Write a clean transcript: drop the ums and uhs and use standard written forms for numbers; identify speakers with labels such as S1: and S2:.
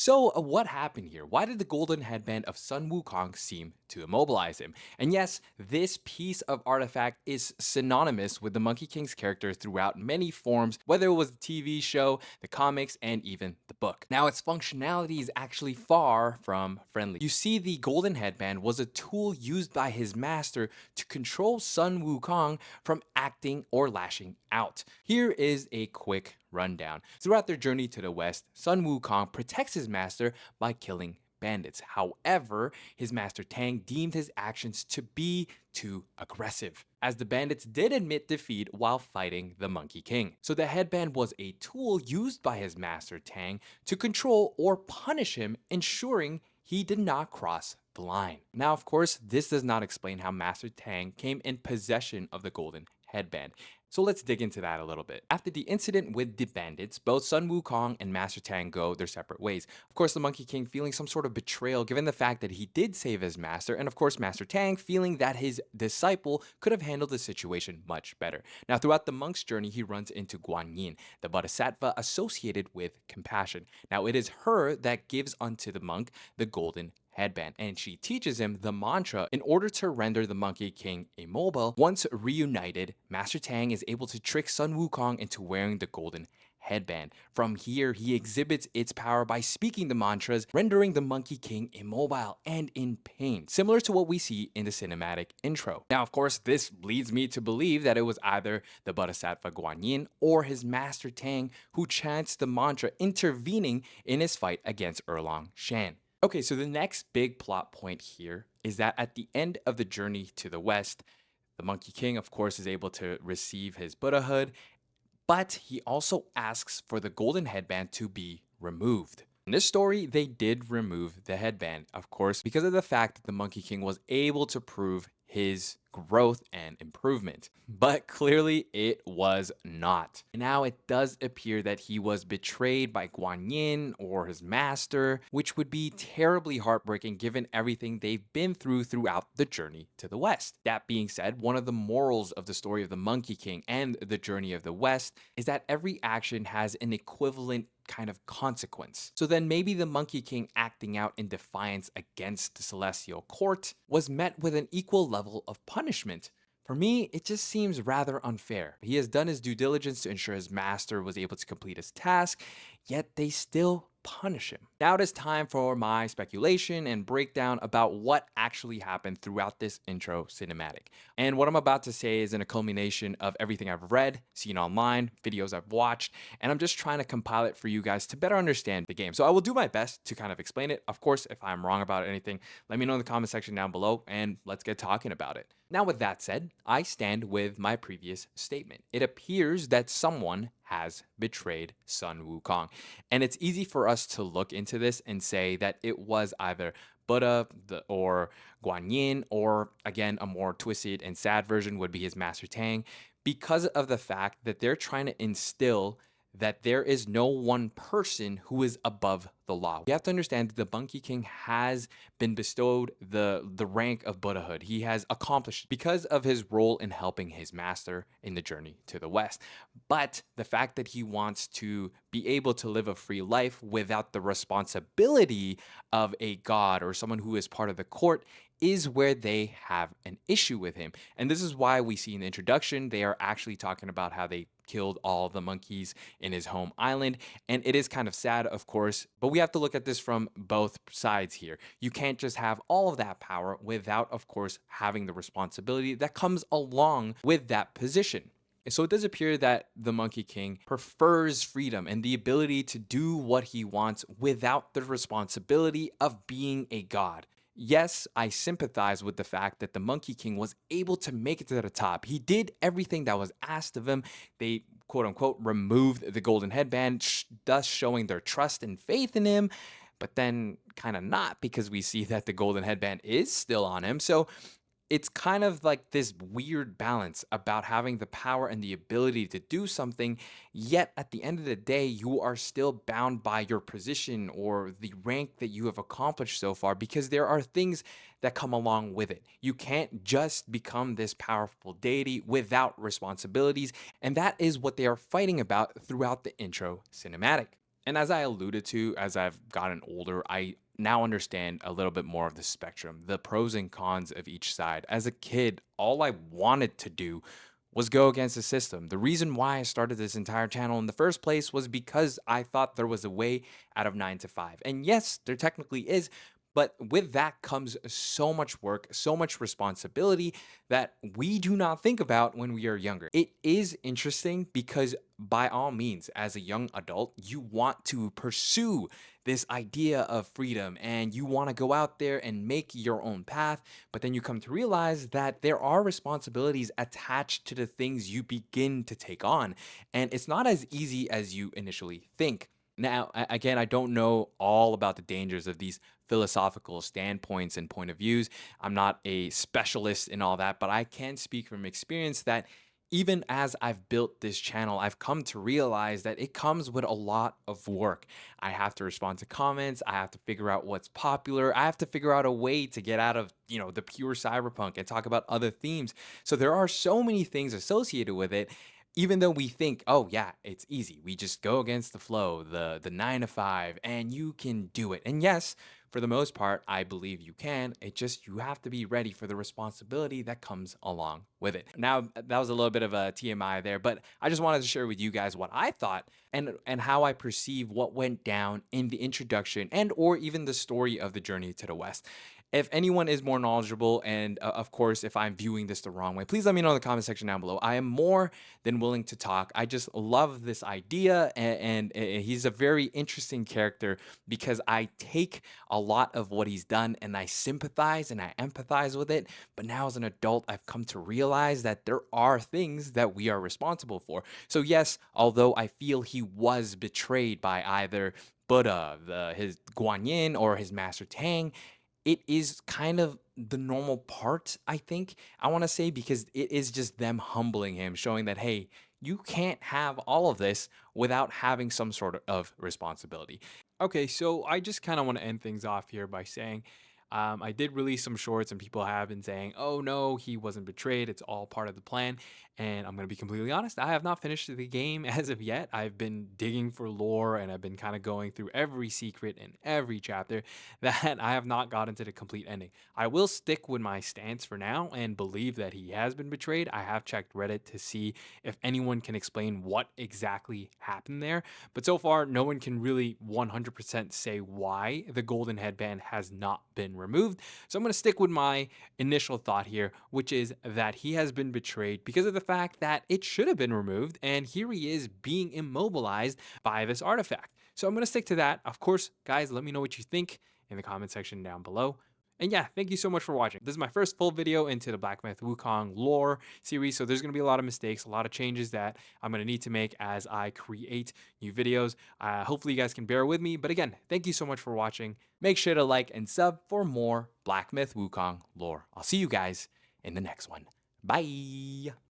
S1: So, what happened here? Why did the golden headband of Sun Wukong seem to immobilize him? And yes, this piece of artifact is synonymous with the Monkey King's character throughout many forms, whether it was the TV show, the comics, and even the book. Now, its functionality is actually far from friendly. You see, the golden headband was a tool used by his master to control Sun Wukong from acting or lashing out. Here is a quick rundown. Throughout their journey to the west, Sun Wukong protects his master by killing bandits. However, his master Tang deemed his actions to be too aggressive, as the bandits did admit defeat while fighting the Monkey King. So the headband was a tool used by his master Tang to control or punish him, ensuring he did not cross the line. Now, of course, this does not explain how Master Tang came in possession of the golden headband. So let's dig into that a little bit. After the incident with the bandits, both Sun Wukong and Master Tang go their separate ways. Of course, the Monkey King feeling some sort of betrayal given the fact that he did save his master, and of course, Master Tang feeling that his disciple could have handled the situation much better. Now, throughout the monk's journey, he runs into Guan Yin, the bodhisattva associated with compassion. Now, it is her that gives unto the monk the golden headband, and she teaches him the mantra in order to render the Monkey King immobile. Once reunited, Master Tang is able to trick Sun Wukong into wearing the golden headband. From here, he exhibits its power by speaking the mantras, rendering the Monkey King immobile and in pain, similar to what we see in the cinematic intro. Now, of course, this leads me to believe that it was either the Bodhisattva Guan Yin or his master Tang who chants the mantra, intervening in his fight against Erlong Shan. Okay, so the next big plot point here is that at the end of the journey to the west, the Monkey King, of course, is able to receive his Buddhahood, but he also asks for the golden headband to be removed. In this story, they did remove the headband, of course, because of the fact that the Monkey King was able to prove his growth and improvement. But clearly it was not. Now it does appear that he was betrayed by Guan Yin or his master, which would be terribly heartbreaking given everything they've been through throughout the journey to the West. That being said, one of the morals of the story of the Monkey King and the journey of the West is that every action has an equivalent kind of consequence. So then maybe the Monkey King acting out in defiance against the Celestial Court was met with an equal level of punishment. For me, it just seems rather unfair. He has done his due diligence to ensure his master was able to complete his task, yet they still punish him. Now it is time for my speculation and breakdown about what actually happened throughout this intro cinematic. And what I'm about to say is in a culmination of everything I've read, seen online, videos I've watched, and I'm just trying to compile it for you guys to better understand the game. So I will do my best to kind of explain it. Of course, if I'm wrong about anything, let me know in the comment section down below and let's get talking about it. Now, with that said, I stand with my previous statement. It appears that someone has betrayed Sun Wukong. And it's easy for us to look into this and say that it was either Buddha or Guan Yin, or again, a more twisted and sad version would be his master Tang, because of the fact that they're trying to instill that there is no one person who is above the law. You have to understand that the Monkey King has been bestowed the rank of Buddhahood. He has accomplished because of his role in helping his master in the journey to the West. But the fact that he wants to be able to live a free life without the responsibility of a god or someone who is part of the court is where they have an issue with him. And this is why we see in the introduction, they are actually talking about how they killed all the monkeys in his home island. And it is kind of sad, of course, but we have to look at this from both sides here. You can't just have all of that power without, of course, having the responsibility that comes along with that position. So it does appear that the Monkey King prefers freedom and the ability to do what he wants without the responsibility of being a god. Yes, I sympathize with the fact that the Monkey King was able to make it to the top. He did everything that was asked of him. They, quote unquote, removed the golden headband, thus showing their trust and faith in him, but then kind of not, because we see that the golden headband is still on him. So it's kind of like this weird balance about having the power and the ability to do something, yet at the end of the day, you are still bound by your position or the rank that you have accomplished so far, because there are things that come along with it. You can't just become this powerful deity without responsibilities, and that is what they are fighting about throughout the intro cinematic. And as I alluded to, as I've gotten older, I now understand a little bit more of the spectrum, the pros and cons of each side. As a kid, all I wanted to do was go against the system. The reason why I started this entire channel in the first place was because I thought there was a way out of 9 to 5. And yes, there technically is, but with that comes so much work, so much responsibility that we do not think about when we are younger. It is interesting because, by all means, as a young adult, you want to pursue this idea of freedom and you want to go out there and make your own path. But then you come to realize that there are responsibilities attached to the things you begin to take on. And it's not as easy as you initially think. Now, again, I don't know all about the dangers of these philosophical standpoints and point of views. I'm not a specialist in all that, but I can speak from experience that even as I've built this channel, I've come to realize that it comes with a lot of work. I have to respond to comments, I have to figure out what's popular, I have to figure out a way to get out of, the pure cyberpunk and talk about other themes. So there are so many things associated with it. Even though we think, oh yeah, it's easy. We just go against the flow, the 9 to 5, and you can do it. And yes, for the most part, I believe you can. It just, you have to be ready for the responsibility that comes along with it. Now, that was a little bit of a TMI there, but I just wanted to share with you guys what I thought and how I perceive what went down in the introduction and or even the story of the journey to the West. If anyone is more knowledgeable, and of course, if I'm viewing this the wrong way, please let me know in the comment section down below. I am more than willing to talk. I just love this idea, and he's a very interesting character because I take a lot of what he's done and I sympathize and I empathize with it. But now, as an adult, I've come to realize that there are things that we are responsible for. So, yes, although I feel he was betrayed by either Buddha, his Guan Yin, or his master Tang, it is kind of the normal part, I think, I want to say, because it is just them humbling him, showing that, hey, you can't have all of this without having some sort of responsibility. Okay, so I just kind of want to end things off here by saying I did release some shorts, and people have been saying, oh no, he wasn't betrayed. It's all part of the plan. And I'm going to be completely honest, I have not finished the game as of yet. I've been digging for lore and I've been kind of going through every secret in every chapter that I have not gotten to the complete ending. I will stick with my stance for now and believe that he has been betrayed. I have checked Reddit to see if anyone can explain what exactly happened there. But so far, no one can really 100% say why the golden headband has not been removed. So I'm going to stick with my initial thought here, which is that he has been betrayed because of the fact that it should have been removed. And here he is being immobilized by this artifact. So I'm going to stick to that. Of course, guys, let me know what you think in the comment section down below. And yeah, thank you so much for watching. This is my first full video into the Black Myth Wukong lore series, so there's going to be a lot of mistakes, a lot of changes that I'm going to need to make as I create new videos. Hopefully you guys can bear with me, but again, thank you so much for watching. Make sure to like and sub for more Black Myth Wukong lore. I'll see you guys in the next one. Bye!